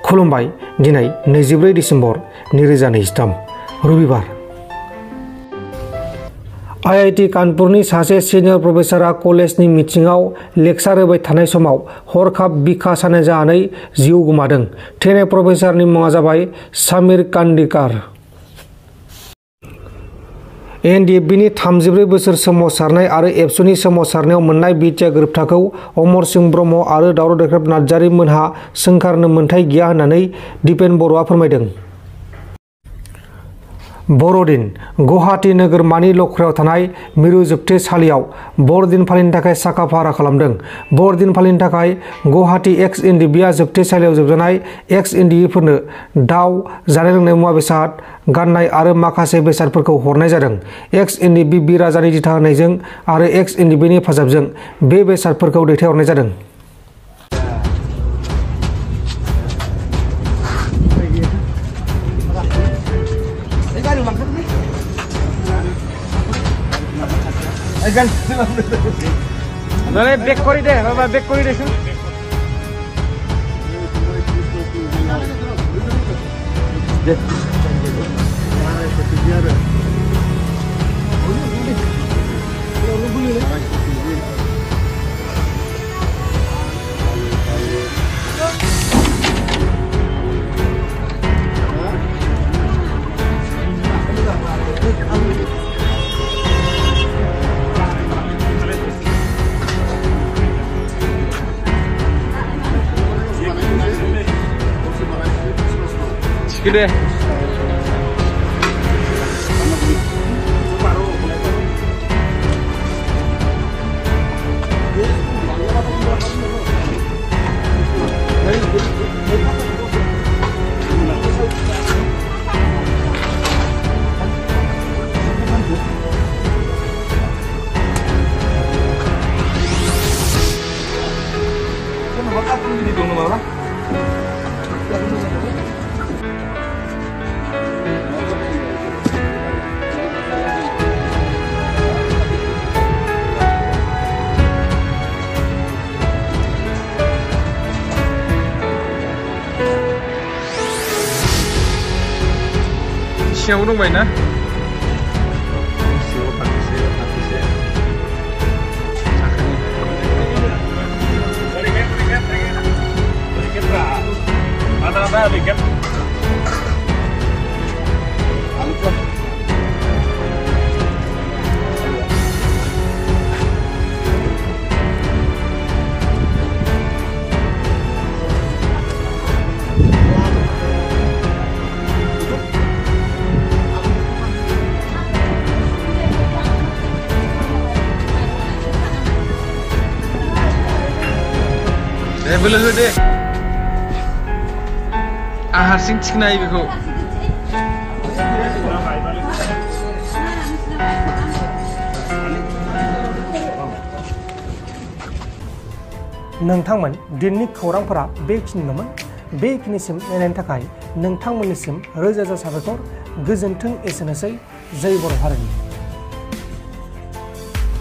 खुलुमबाय दिनै 24 डिसेम्बर 2023 रबिबार आईआईटी कानपुरनि सासे सिनियर प्रफेसरा कलेजनि मिटिंआव लेक्चार होबाय थानाय समाव हरखाब बिखा सानाय जानानै जिउ गोमादों। थैनाय प्रफेसरनि मुङा जाबाय समीर कांडीकर। एनडीएफबीनि 34 बोसोर सोमावसारनाय आरो एबसुनि सोमावसारनायाव मोननाय बिटिआ गोरोबथाखौ अमर सिंह ब्रह्म आरो दावराव देख्रेब नार्जारी मोनहा सोंखारनो मोन्थाइ गैया होननानै दिपेन बर'आ फोरमायदों। बर'दिन गुवाहाटी नोगोरमानि लख्रायाव थानाय मिरु जोबथेसालियाव बर'दिन फालिनो थाखाय साखा फारा खालामदों। बर'दिन फालिनो थाखाय गुवाहाटी एक्स एनडिबिआ जोबथेसालियाव जोबजानाय एक्स एनडिबिफोरनो दाव, जानाय लोंनाय मुवा बेसाद, गाननाय आरो माखासे बेसादफोरखौ हरनाय जादों। एक्स एनडिबि बि राजानि दिथा होनायजों आरो एक्स एनडिबिनि हेफाजाबजों बे बेसादफोरखौ दैथायहरनाय जादों। বেক কৰি দে বাবা, বেক কৰি দেচোন। Gede. सिङाव दंबाय ना? Boleh lu deh. Harsing ciknai beku. नोंथांमोन दिननि खौरांफोरा बेखिनिल'मोन। बेखिनिसिम नायनायनि थाखाय नोंथांमोननिसिम रोजा रोजा साबायखर। गोजोन्थों। एसेनोसै। जय बर' हारिनि।